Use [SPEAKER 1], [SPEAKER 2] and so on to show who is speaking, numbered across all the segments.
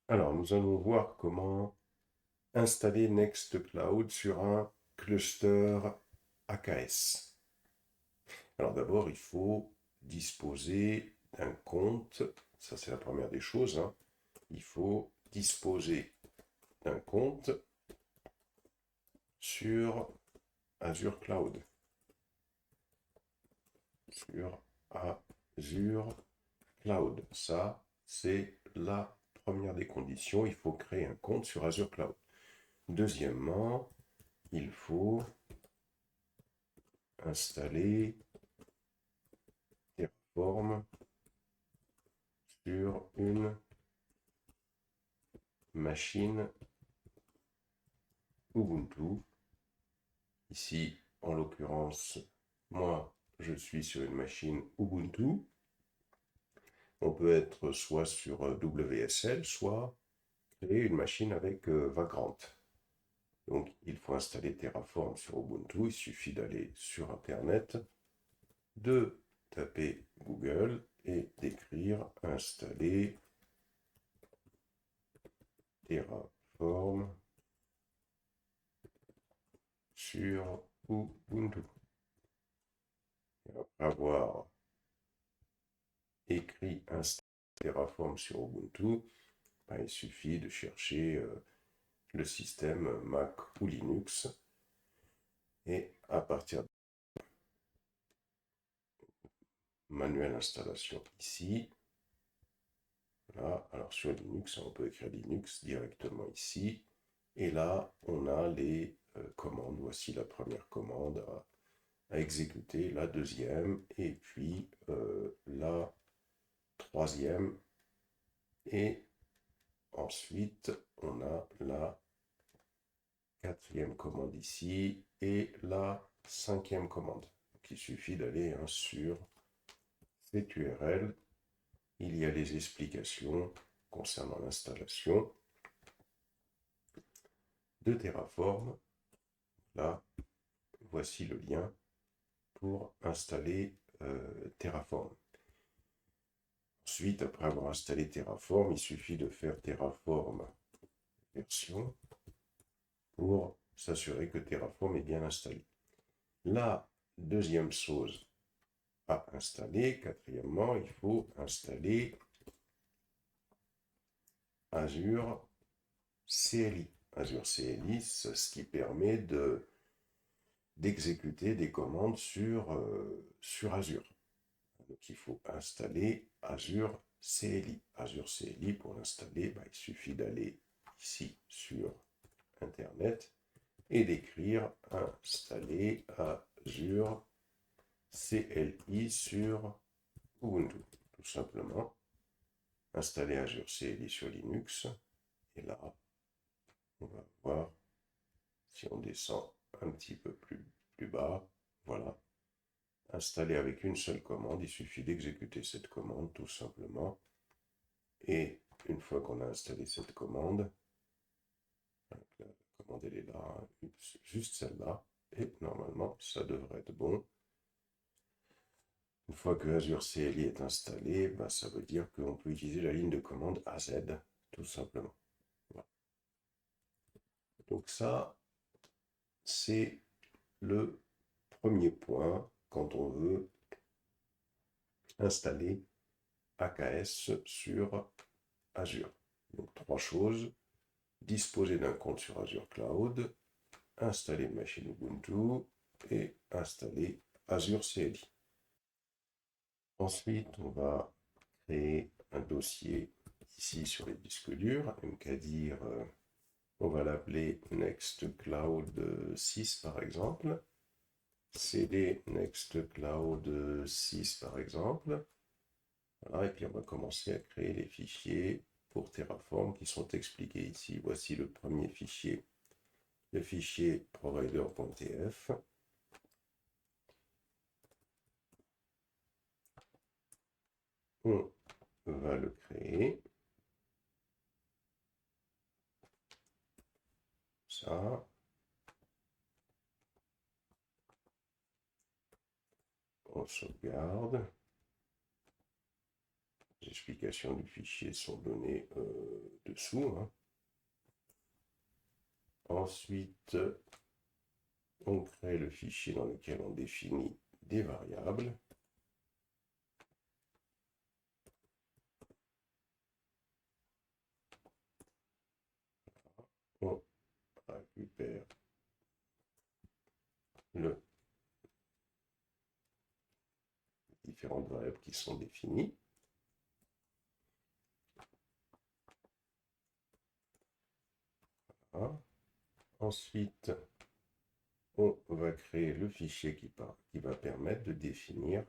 [SPEAKER 1] Alors, nous allons voir comment installer Nextcloud sur un cluster AKS. Alors d'abord, il faut disposer d'un compte. Ça, c'est la première des choses, hein. Il faut disposer d'un compte sur Azure Cloud. Sur Azure Cloud. Ça, c'est la première des conditions. Il faut créer un compte sur Azure Cloud. Deuxièmement, il faut installer Terraform sur une machine Ubuntu. Ici, en l'occurrence, moi, je suis sur une machine Ubuntu. On peut être soit sur WSL, soit créer une machine avec Vagrant. Donc, il faut installer Terraform sur Ubuntu. Il suffit d'aller sur Internet, de taper Google et d'écrire installer Terraform sur Ubuntu. Et après avoir écrit installer Terraform sur Ubuntu, ben, il suffit de chercher le système Mac ou Linux et à partir de manuel installation ici, là, alors sur Linux, on peut écrire Linux directement ici, et là, on a les commandes. Voici la première commande à exécuter, la deuxième, et puis la troisième, et ensuite, on a la quatrième commande ici et la cinquième commande. Donc, il suffit d'aller sur cette URL. Il y a les explications concernant l'installation de Terraform. Là, voici le lien pour installer Terraform. Ensuite, après avoir installé Terraform, il suffit de faire Terraform version pour s'assurer que Terraform est bien installé. La deuxième chose à installer, quatrièmement, il faut installer Azure CLI. Azure CLI, c'est ce qui permet d'exécuter des commandes sur Azure. Donc il faut installer Azure CLI. Azure CLI, pour l'installer, il suffit d'aller ici sur Internet et d'écrire installer Azure CLI sur Ubuntu. Tout simplement, installer Azure CLI sur Linux. Et là, on va voir si on descend un petit peu plus bas. Voilà. Installer avec une seule commande. Il suffit d'exécuter cette commande tout simplement. Et une fois qu'on a installé cette commande, la commande elle est là, juste celle-là. Et normalement, ça devrait être bon. Une fois que Azure CLI est installé, ça veut dire qu'on peut utiliser la ligne de commande AZ, tout simplement. Voilà. Donc ça, c'est le premier point quand on veut installer AKS sur Azure. Donc trois choses: disposer d'un compte sur Azure Cloud, installer une machine Ubuntu et installer Azure CLI. Ensuite, on va créer un dossier ici sur les disques durs, mkdir, on va l'appeler Nextcloud 6 par exemple, cd Nextcloud 6 par exemple. Voilà, et puis on va commencer à créer les fichiers pour Terraform qui sont expliqués ici. Voici le premier fichier, le fichier provider.tf. On va le créer. Ça. On sauvegarde. Les explications du fichier sont données dessous, hein. Ensuite, on crée le fichier dans lequel on définit des variables. On récupère les différentes variables qui sont définies. Voilà. Ensuite, on va créer le fichier qui va permettre de définir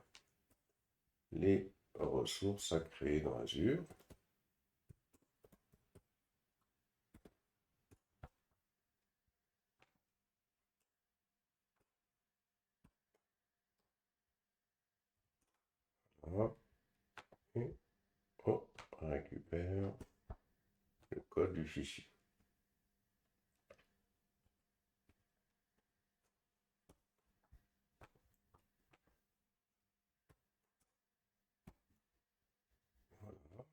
[SPEAKER 1] les ressources à créer dans Azure. Voilà. Et on récupère le code du fichier. Voilà.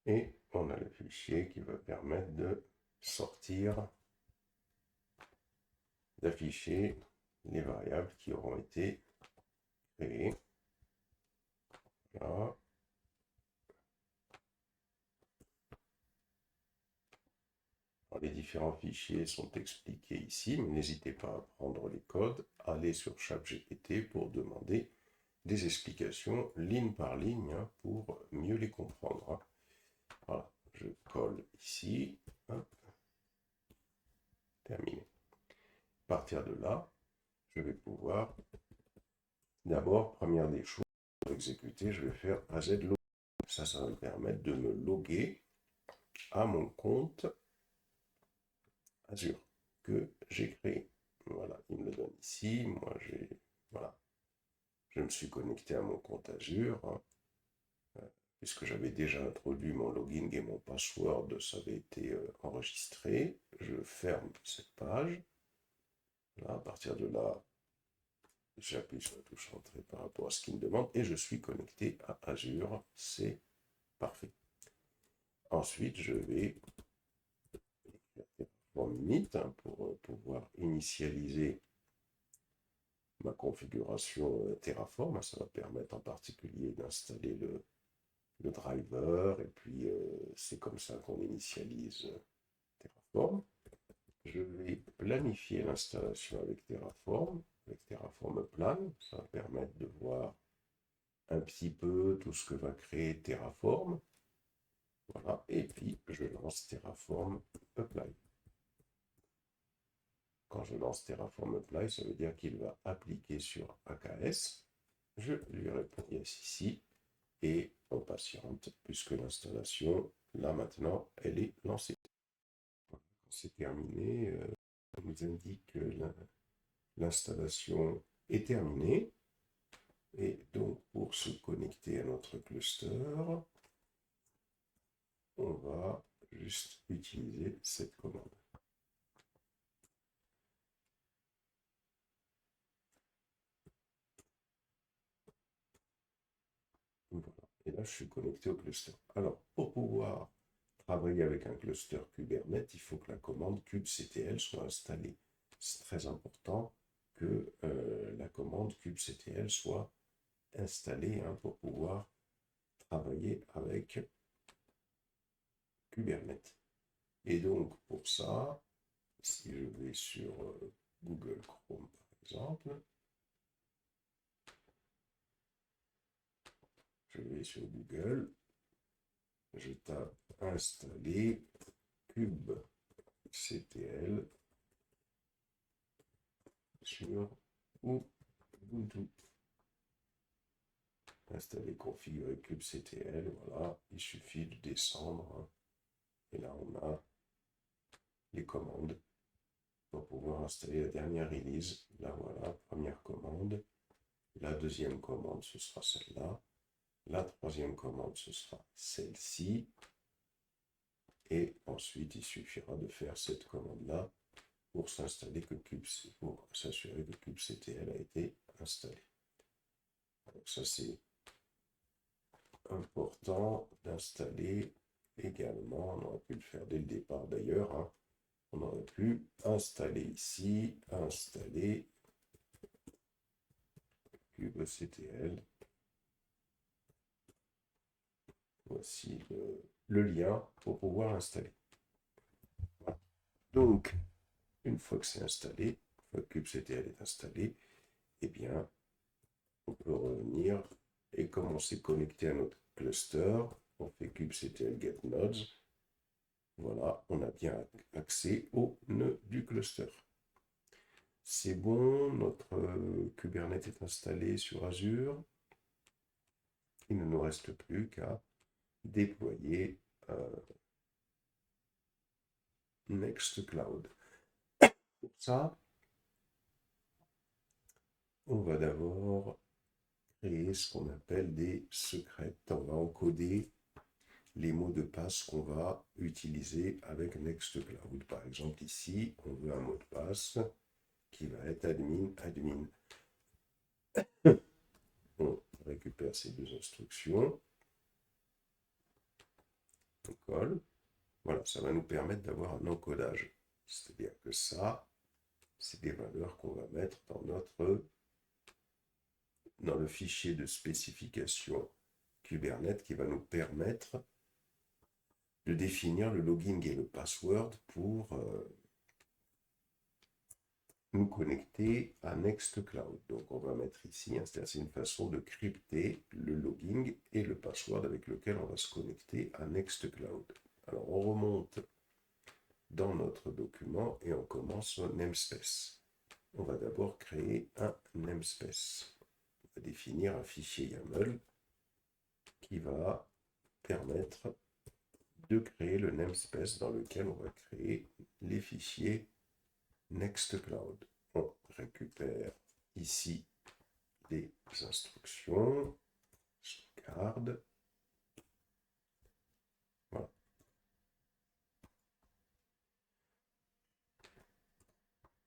[SPEAKER 1] Et on a le fichier qui va permettre de sortir, d'afficher les variables qui auront été créées. Voilà. Alors, les différents fichiers sont expliqués ici, mais n'hésitez pas à prendre les codes, aller sur ChatGPT pour demander des explications ligne par ligne, hein, pour mieux les comprendre, hein. Voilà, je colle ici, hop, terminé. À partir de là, je vais pouvoir, d'abord, première des choses, pour exécuter, je vais faire AZ login. Ça va me permettre de me loguer à mon compte Azure que j'ai créé. Voilà, il me le donne ici. Moi, voilà, je me suis connecté à mon compte Azure, hein, puisque j'avais déjà introduit mon login et mon password, ça avait été enregistré. Je ferme cette page. Là, à partir de là, j'appuie sur la touche entrée par rapport à ce qu'il me demande et je suis connecté à Azure. C'est parfait. Ensuite, je vais écrire Terraform init, hein, pour pouvoir initialiser ma configuration Terraform. Ça va permettre en particulier d'installer le driver, et puis c'est comme ça qu'on initialise Terraform. Je vais planifier l'installation avec Terraform Plan. Ça va permettre de voir un petit peu tout ce que va créer Terraform. Voilà, et puis je lance Terraform Apply. Quand je lance Terraform Apply, ça veut dire qu'il va appliquer sur AKS. Je lui réponds yes ici, et on patiente, puisque l'installation, là maintenant, elle est lancée. Quand c'est terminé, on nous indique que l'installation est terminée. Et donc, pour se connecter à notre cluster, on va juste utiliser cette commande. Voilà. Et là, je suis connecté au cluster. Alors, pour pouvoir travailler avec un cluster Kubernetes, il faut que la commande kubectl soit installée. C'est très important que la commande kubectl soit installée, hein, pour pouvoir travailler avec Kubernetes. Et donc, pour ça, si je vais sur Google Chrome, par exemple, je vais sur Google, je tape installer kubectl sur Ubuntu. Installer, configurer kubectl, voilà, il suffit de descendre, hein, et là on a les commandes pour pouvoir installer la dernière release. Là voilà, première commande, la deuxième commande ce sera celle-là, la troisième commande ce sera celle-ci, et ensuite il suffira de faire cette commande-là pour s'installer pour s'assurer que kubectl a été installé. Donc ça c'est important d'installer également, on aurait pu le faire dès le départ d'ailleurs, hein. On aurait pu installer ici, installer kubectl. Voici le lien pour pouvoir installer. Voilà. Donc, une fois que c'est installé, une fois que kubectl est installé, eh bien, on peut revenir et comme on s'est connecté à notre cluster, on fait kubectl get nodes. Voilà, on a bien accès au nœud du cluster. C'est bon, notre Kubernetes est installé sur Azure. Il ne nous reste plus qu'à déployer Nextcloud. Pour ça, on va d'abord créer ce qu'on appelle des secrets. On va encoder les mots de passe qu'on va utiliser avec Nextcloud. Par exemple, ici, on veut un mot de passe qui va être admin. On récupère ces deux instructions. On colle. Voilà, ça va nous permettre d'avoir un encodage. C'est-à-dire que ça, c'est des valeurs qu'on va mettre dans le fichier de spécification Kubernetes qui va nous permettre de définir le login et le password pour nous connecter à Nextcloud. Donc on va mettre ici, c'est une façon de crypter le login et le password avec lequel on va se connecter à Nextcloud. Alors on remonte dans notre document et on commence au namespace. On va d'abord créer un namespace. On va définir un fichier YAML qui va permettre de créer le namespace dans lequel on va créer les fichiers Nextcloud. On récupère ici les instructions, sauvegarde. Voilà.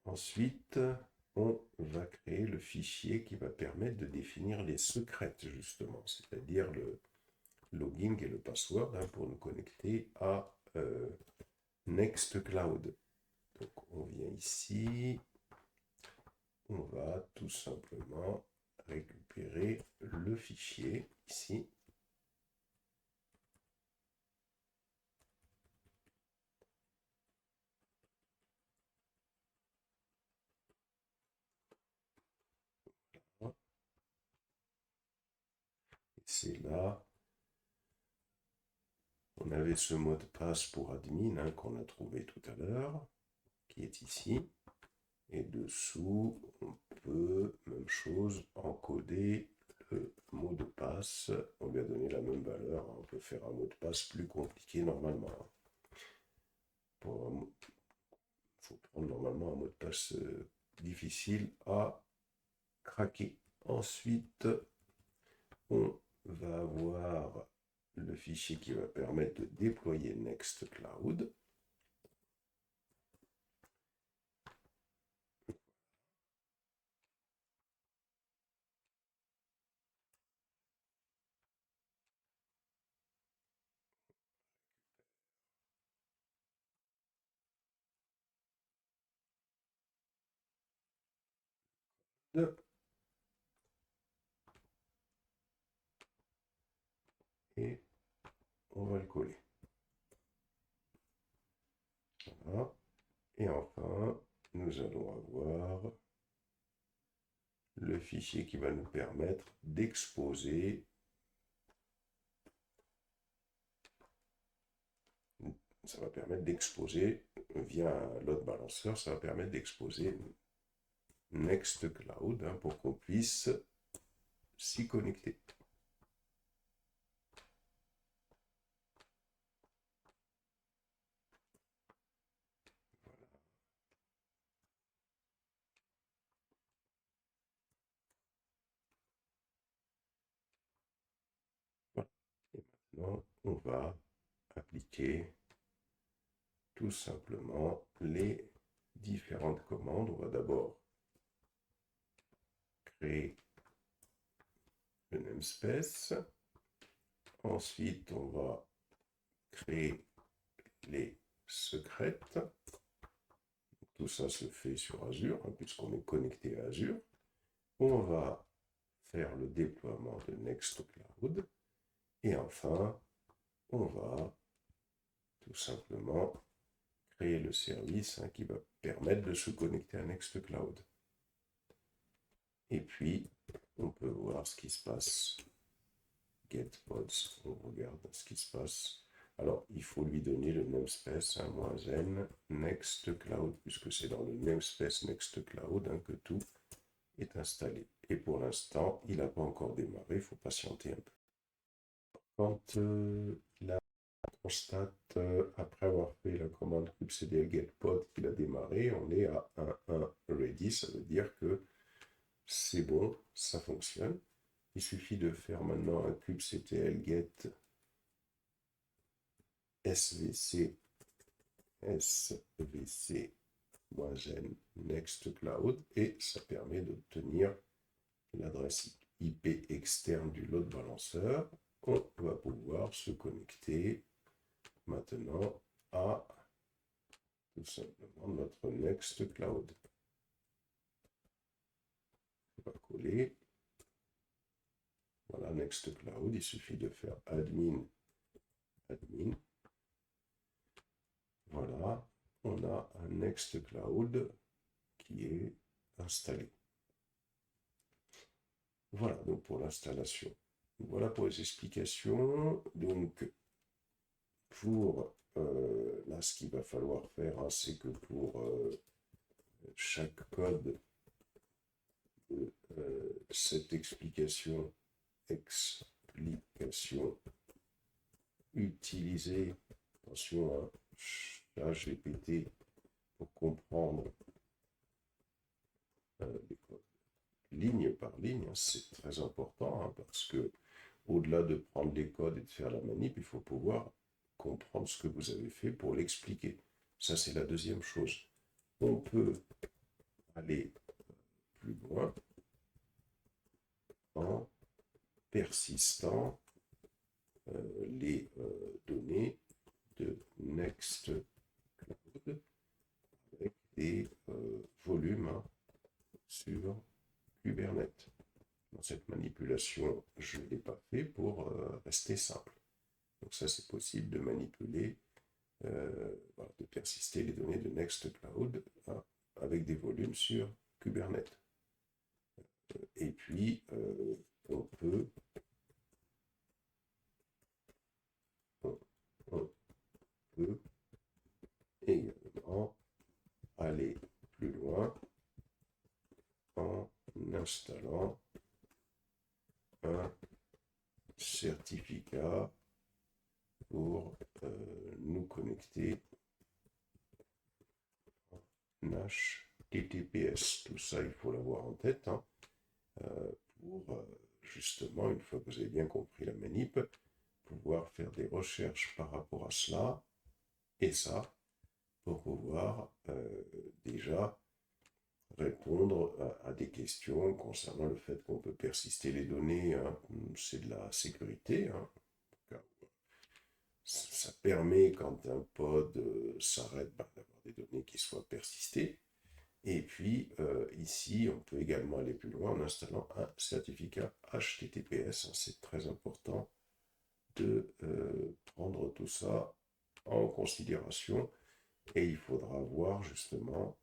[SPEAKER 1] Ensuite, on va créer le fichier qui va permettre de définir les secrets, justement, c'est-à-dire le login et le password pour nous connecter à Nextcloud. Donc, on vient ici, on va tout simplement récupérer le fichier ici. C'est là. On avait ce mot de passe pour admin qu'on a trouvé tout à l'heure, qui est ici. Et dessous, on peut, même chose, encoder le mot de passe. On lui a donné la même valeur. On peut faire un mot de passe plus compliqué normalement. Il faut prendre normalement un mot de passe difficile à craquer. Ensuite, on va avoir le fichier qui va permettre de déployer Nextcloud. Et on va le coller. Voilà. Et enfin, nous allons avoir le fichier qui va nous permettre d'exposer, ça va permettre d'exposer via un load balancer, ça va permettre d'exposer Nextcloud pour qu'on puisse s'y connecter. Voilà. Et maintenant, on va appliquer tout simplement les différentes commandes. On va d'abord créer le namespace. Ensuite, on va créer les secrètes. Tout ça se fait sur Azure, hein, puisqu'on est connecté à Azure. On va faire le déploiement de Nextcloud. Et enfin, on va tout simplement créer le service qui va permettre de se connecter à Nextcloud. Et puis, on peut voir ce qui se passe. GetPods, on regarde ce qui se passe. Alors, il faut lui donner le namespace -n Nextcloud, puisque c'est dans le namespace Nextcloud que tout est installé. Et pour l'instant, il n'a pas encore démarré, il faut patienter un peu. Quand il constate, après avoir fait la commande kubectl getPod qu'il a démarré, on est à 1.1 ready, ça veut dire que c'est bon, ça fonctionne. Il suffit de faire maintenant un kubectl get svc -n Nextcloud et ça permet d'obtenir l'adresse IP externe du load balancer. On va pouvoir se connecter maintenant à tout simplement notre Nextcloud. On va coller. Voilà, Nextcloud, il suffit de faire admin. Voilà, on a un Nextcloud qui est installé. Voilà donc pour l'installation. Voilà pour les explications. Donc, pour là, ce qu'il va falloir faire, c'est que pour chaque code de cette explication, utiliser, attention à ChatGPT pour comprendre les codes ligne par ligne, c'est très important parce que au-delà de prendre les codes et de faire la manip, il faut pouvoir comprendre ce que vous avez fait pour l'expliquer. Ça, c'est la deuxième chose. On peut aller plus loin en persistant les données de Nextcloud avec des volumes sur Kubernetes. Dans cette manipulation, je ne l'ai pas fait pour rester simple. Donc ça, c'est possible de manipuler, voilà, de persister les données de Nextcloud avec des volumes sur Kubernetes. Et puis, on peut également aller plus loin en installant un certificat pour nous connecter en HTTPS. Tout ça, il faut l'avoir en tête pour justement, une fois que vous avez bien compris la manip, pouvoir faire des recherches par rapport à cela et ça pour pouvoir déjà répondre à des questions concernant le fait qu'on peut persister les données. C'est de la sécurité. Ça permet, quand un pod s'arrête, d'avoir des données qui soient persistées. Et puis, ici, on peut également aller plus loin en installant un certificat HTTPS. C'est très important de prendre tout ça en considération. Et il faudra voir justement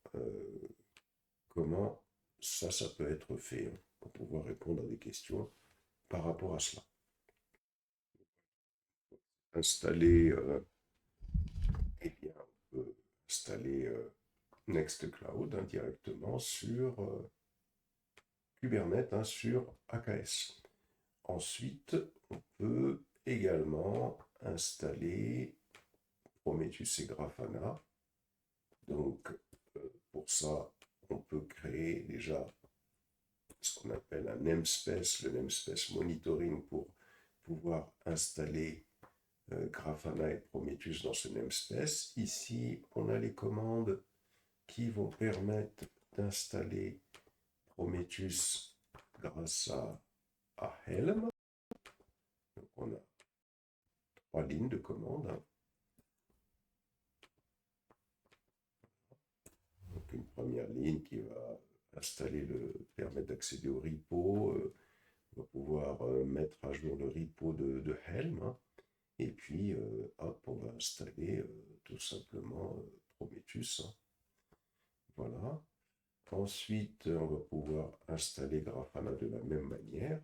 [SPEAKER 1] comment ça peut être fait pour pouvoir répondre à des questions par rapport à cela. Installer, eh bien, on peut installer Nextcloud directement sur Kubernetes, sur AKS. Ensuite, on peut également installer Prometheus et Grafana. Donc, pour ça, on peut créer déjà ce qu'on appelle un namespace, le namespace monitoring pour pouvoir installer Grafana et Prometheus dans ce namespace. Ici, on a les commandes qui vont permettre d'installer Prometheus grâce à Helm. Donc, on a 3 lignes de commandes. admin qui va permettre d'accéder au repo. On va pouvoir mettre à jour le repo de Helm, hein. Et puis, hop, on va installer tout simplement Prometheus, hein. Voilà. Ensuite, on va pouvoir installer Grafana de la même manière.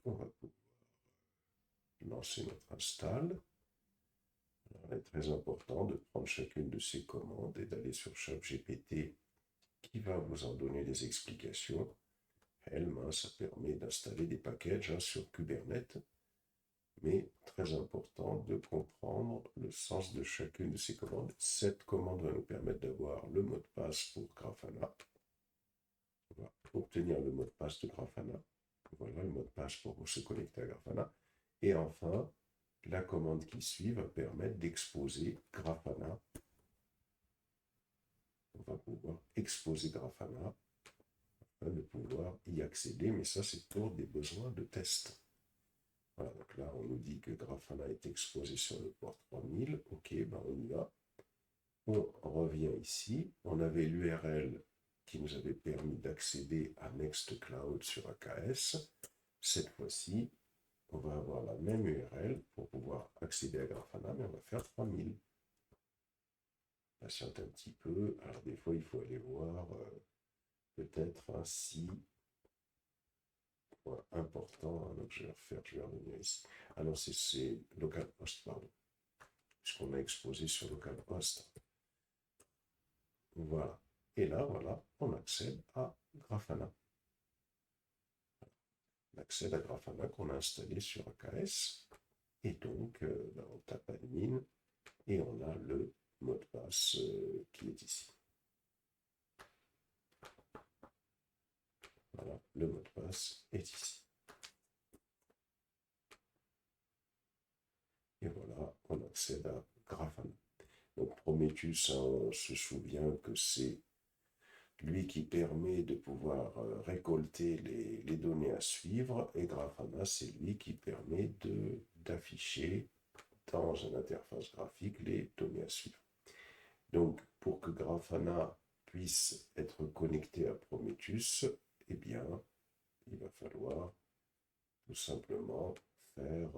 [SPEAKER 1] On va pouvoir lancer notre install. Alors, il est très important de prendre chacune de ces commandes et d'aller sur ChatGPT qui va vous en donner des explications. Helm, hein, ça permet d'installer des packages, hein, sur Kubernetes, mais très important de comprendre le sens de chacune de ces commandes. Cette commande va nous permettre d'avoir le mot de passe pour Grafana. On va obtenir le mot de passe de Grafana. Voilà le mot de passe pour se connecter à Grafana. Et enfin, la commande qui suit va permettre d'exposer Grafana. On va pouvoir exposer Grafana afin de pouvoir y accéder, mais ça c'est pour des besoins de test. Voilà, donc là on nous dit que Grafana est exposé sur le port 3000. Ok, ben on y va. On revient ici. On avait l'URL qui nous avait permis d'accéder à Nextcloud sur AKS. Cette fois-ci, on va avoir la même URL pour pouvoir accéder à Grafana, mais on va faire 3000. Patiente un petit peu. Alors des fois, il faut aller voir peut-être un si important. Donc je vais revenir ici. Ah non, c'est localhost, pardon. Puisqu'on a exposé sur localhost. Voilà. Et là, voilà, on accède à Grafana. On accède à Grafana qu'on a installé sur AKS. Et donc, on tape admin et on a le mot de passe qui est ici. Voilà, le mot de passe est ici. Et voilà, on accède à Grafana. Donc Prometheus, hein, on se souvient que c'est lui qui permet de pouvoir récolter les données à suivre, et Grafana, c'est lui qui permet d'afficher dans une interface graphique les données à suivre. Donc, pour que Grafana puisse être connecté à Prometheus, eh bien, il va falloir tout simplement faire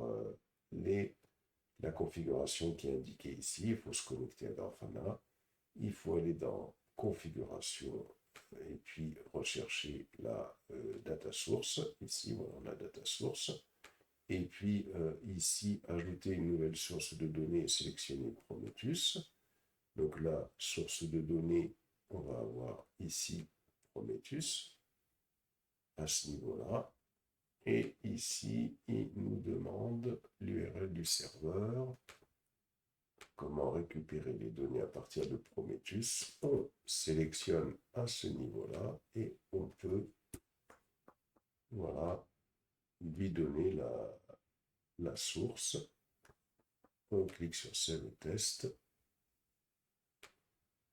[SPEAKER 1] la configuration qui est indiquée ici. Il faut se connecter à Grafana. Il faut aller dans Configuration et puis rechercher la data source. Ici, voilà, on a data source. Et puis ici, ajouter une nouvelle source de données et sélectionner Prometheus. Donc la source de données, on va avoir ici Prometheus à ce niveau-là. Et ici, il nous demande l'URL du serveur. Comment récupérer les données à partir de Prometheus. On sélectionne à ce niveau-là et on peut, voilà, lui donner la source. On clique sur Save Test.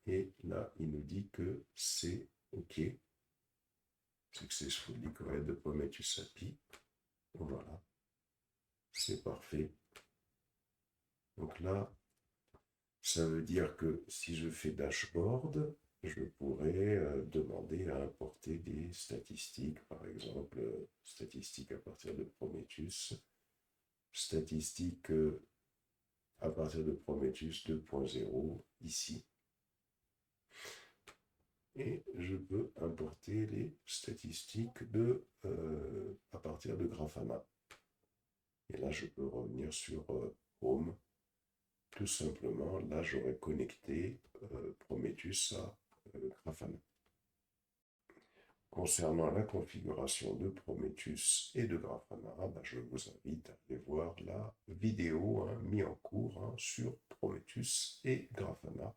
[SPEAKER 1] Et là, il nous dit que c'est OK. Successfully created Prometheus API. Voilà. C'est parfait. Donc là, ça veut dire que si je fais dashboard, je pourrais demander à importer des statistiques, par exemple, statistiques à partir de Prometheus, statistiques à partir de Prometheus 2.0 ici. Et je peux importer les statistiques à partir de Grafana. Et là, je peux revenir sur Home. Tout simplement, là, j'aurais connecté Prometheus à Grafana. Concernant la configuration de Prometheus et de Grafana, je vous invite à aller voir la vidéo mise en cours sur Prometheus et Grafana,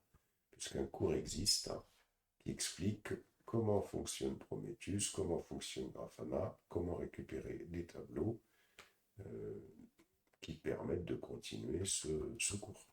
[SPEAKER 1] puisqu'un cours existe qui explique comment fonctionne Prometheus, comment fonctionne Grafana, comment récupérer les tableaux qui permettent de continuer ce cours.